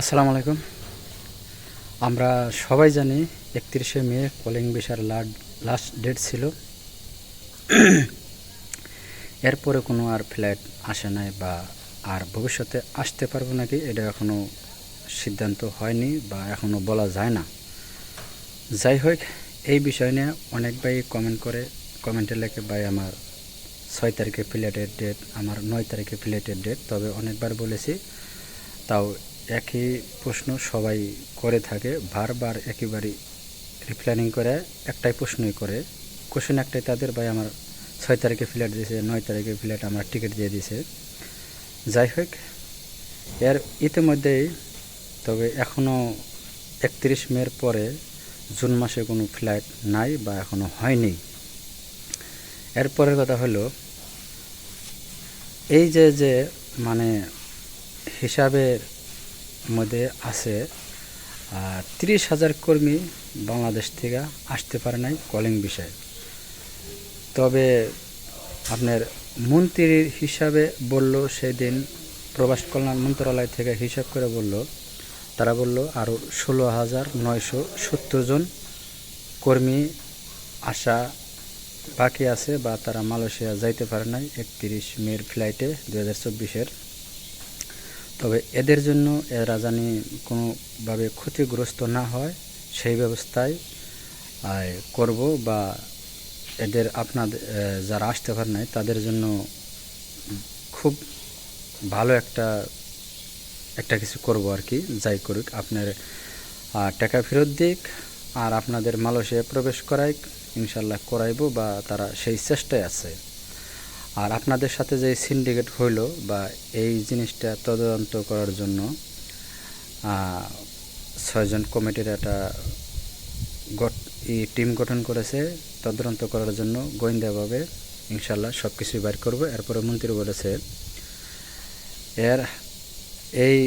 আসসালামু আলাইকুম। আমরা সবাই জানি 31শে মে কলিং ভিসার লাস্ট ডেট ছিল। এরপরে কোনো আর ফ্লাইট আসে নাই বা আর ভবিষ্যতে আসতে পারবো নাকি এটা এখনও সিদ্ধান্ত হয়নি বা এখনও বলা যায় না। যাই হোক, এই বিষয় নিয়ে অনেক ভাই কমেন্টে লেখে, ভাই আমার 6 তারিখে ফ্লাইটের ডেট, আমার 9 তারিখে ফ্লাইটের ডেট। তবে অনেকবার বলেছি, তাও একই প্রশ্ন সবাই করে থাকে, বারবার একেবারেই রিপ্ল্যানিং করে একটাই প্রশ্নই করে, কোশ্চেন একটাই তাদের, ভাই আমার 6 তারিখে ফ্লাইট দিয়েছে, 9 তারিখে ফ্লাইট আমার টিকিট দিয়ে দিয়েছে। যাই হোক, এর ইতিমধ্যেই, তবে এখনও 31 মের পরে জুন মাসে কোনো ফ্লাইট নাই বা এখনও হয়নি। এরপরের কথা হলো, এই যে মানে হিসাবের মধ্যে আছে 30,000 কর্মী বাংলাদেশ থেকে আসতে পারে নাই কলিং বিষয়ে। তবে আপনার মন্ত্রীর হিসাবে বলল, সেদিন প্রবাস কল্যাণ মন্ত্রণালয় থেকে হিসাব করে বলল, তারা বলল আরও 16,970 জন কর্মী আসা বাকি আছে বা তারা মালয়েশিয়া যাইতে পারে নাই 31 মের ফ্লাইটে 2024-এর। তবে এদের জন্য এরা জানি কোনোভাবে ক্ষতিগ্রস্ত না হয় সেই ব্যবস্থাই করব, বা এদের আপনাদের যারা আসতে পারে নাই তাদের জন্য খুব ভালো একটা কিছু করব আর কি। যাই করুক, আপনার টাকা ফেরত দিক আর আপনাদের মালয়েশিয়া প্রবেশ করাই ইনশাল্লাহ করাইব, বা তারা সেই চেষ্টায় আছে। আর আপনাদের সাথে যে সিন্ডিকেট হইল বা এই জিনিসটা তদন্ত করার জন্য 6 জন কমিটির একটা টিম গঠন করেছে তদন্ত করার জন্য গোয়েন্দাভাবে। ইনশাল্লাহ সব কিছুই বাইর করবো। এরপরে মন্ত্রী বলেছে, এই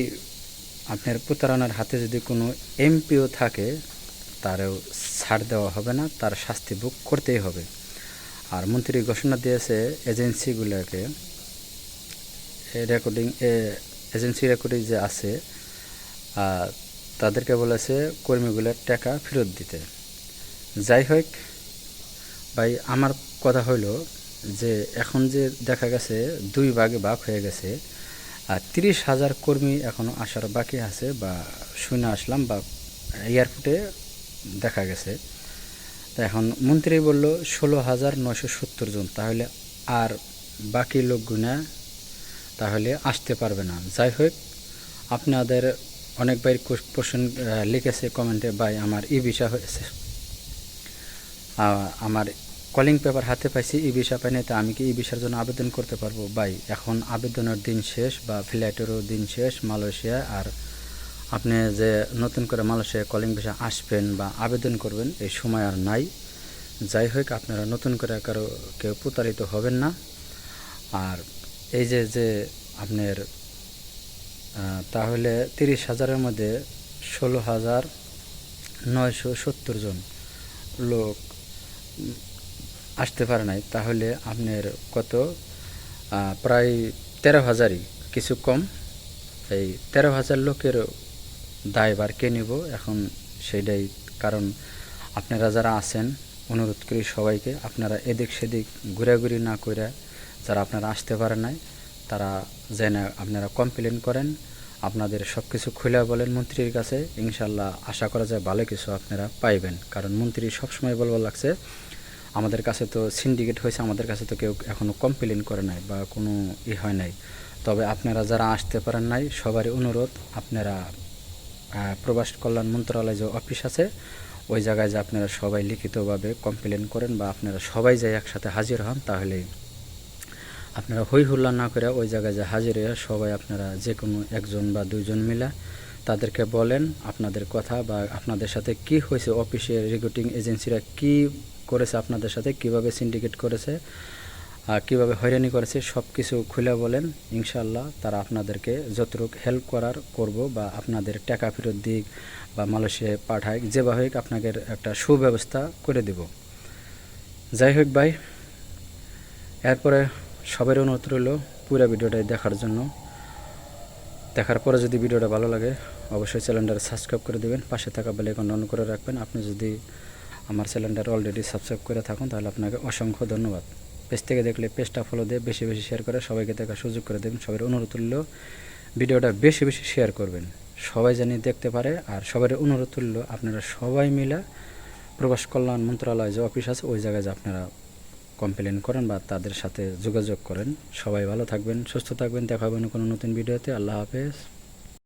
আপনার প্রতারণার হাতে যদি কোনো এমপিও থাকে তারও ছাড় দেওয়া হবে না, তার শাস্তি ভোগ করতেই হবে। আর মন্ত্রী ঘোষণা দিয়েছে এজেন্সিগুলোকে, এজেন্সি রেকর্ডিং যে আছে তাদেরকে বলেছে কর্মীগুলোর টাকা ফেরত দিতে। যাই হোক ভাই, আমার কথা হইল যে এখন যে দেখা গেছে 2 ভাগে ভাগ হয়ে গেছে, 30,000 কর্মী এখনও আসার বাকি আছে বা শুনে আসলাম বা এয়ারপোর্টে দেখা গেছে। তা এখন মন্ত্রী বলল 16,970 জন, তাহলে আর বাকি লোকগুনা তাহলে আসতে পারবে না। যাই হোক, আপনাদের অনেক ভাই কোশ্চেন লিখেছে কমেন্টে, ভাই আমার ই ভিসা হয়েছে, আমার কলিং পেপার হাতে পাইছি, ই ভিসা পাইনি, তা আমি কি ই ভিসার জন্য আবেদন করতে পারবো? ভাই এখন আবেদনের দিন শেষ বা ফ্লাইটেরও দিন শেষ মালয়েশিয়া। আর আপনি যে নতুন করে মালয়েশিয়া কলিং ভিসা আসবেন বা আবেদন করবেন এই সময় আর নাই। যাই হোক, আপনারা নতুন করে কেউ প্রতারিত হবেন না। আর এই যে আপনার তাহলে 30,000-এর মধ্যে 16,970 জন লোক আসতে পারে নাই, তাহলে আপনার কত, প্রায় 13,000-ই কিছু কম। এই 13,000 লোকের দায়ভার কে নিব এখন সেইটাই। কারণ আপনারা যারা আছেন, অনুরোধ করি সবাইকে, আপনারা এদিক সেদিক ঘোরাঘুরি না করে যারা আপনারা আসতে পারেন নাই তারা যেন আপনারা কমপ্লেন করেন, আপনাদের সব কিছু খুলে বলেন মন্ত্রীর কাছে। ইনশাল্লাহ আশা করা যায় ভালো কিছু আপনারা পাইবেন। কারণ মন্ত্রী সবসময় বলবার লাগছে, আমাদের কাছে তো সিন্ডিকেট হয়েছে, আমাদের কাছে তো কেউ এখনও কমপ্লেন করে নাই বা কোনো হয় নাই। তবে আপনারা যারা আসতে পারেন নাই সবারই অনুরোধ, আপনারা প্রবাস কল্যাণ মন্ত্রণালয় যে অফিস আছে ওই জায়গায় যে আপনারা সবাই লিখিতভাবে কমপ্লেন করেন বা আপনারা সবাই যে একসাথে হাজির হন, তাহলে আপনারা হই হুল্লা না করে ওই জায়গায় যে হাজির হয়ে সবাই আপনারা যে কোনো 1 জন বা 2 জন মিলে তাদেরকে বলেন আপনাদের কথা বা আপনাদের সাথে কি হয়েছে, অফিসের রিক্রুটিং এজেন্সিরা কি করেছে আপনাদের সাথে, কিভাবে সিন্ডিকেট করেছে, কীভাবে হয়রানি করেছে, সব কিছু খুলে বলেন। ইনশাল্লাহ তারা আপনাদেরকে যতটুকু হেল্প করার করব, বা আপনাদের টাকা ফেরত দিক বা মালয়েশিয়ায় পাঠায়, যেভাবে আপনাদের একটা সুব্যবস্থা করে দেব। যাই হোক ভাই, এরপরে সবার অনুরোধ রইল পুরো ভিডিওটাই দেখার জন্য। দেখার পরে যদি ভিডিওটা ভালো লাগে অবশ্যই চ্যানেলটা সাবস্ক্রাইব করে দেবেন, পাশে থাকা বেল আইকন অন করে রাখবেন। আপনি যদি আমার চ্যানেলটা অলরেডি সাবস্ক্রাইব করে থাকুন তাহলে আপনাকে অসংখ্য ধন্যবাদ। পেজ থেকে দেখলে পেজটা ফলো দিয়ে বেশি বেশি শেয়ার করে সবাইকে দেখার সুযোগ করে দেবেন। সবার অনুরোধ তুলল ভিডিওটা বেশি বেশি শেয়ার করবেন, সবাই জানি দেখতে পারে। আর সবার অনুরোধ তুলল আপনারা সবাই মিলে প্রবাস কল্যাণ মন্ত্রণালয় যে অফিস আছে ওই জায়গায় যে আপনারা কমপ্লেন করেন বা তাদের সাথে যোগাযোগ করেন। সবাই ভালো থাকবেন, সুস্থ থাকবেন, দেখা হবে কোনো নতুন ভিডিওতে। আল্লাহ হাফেজ।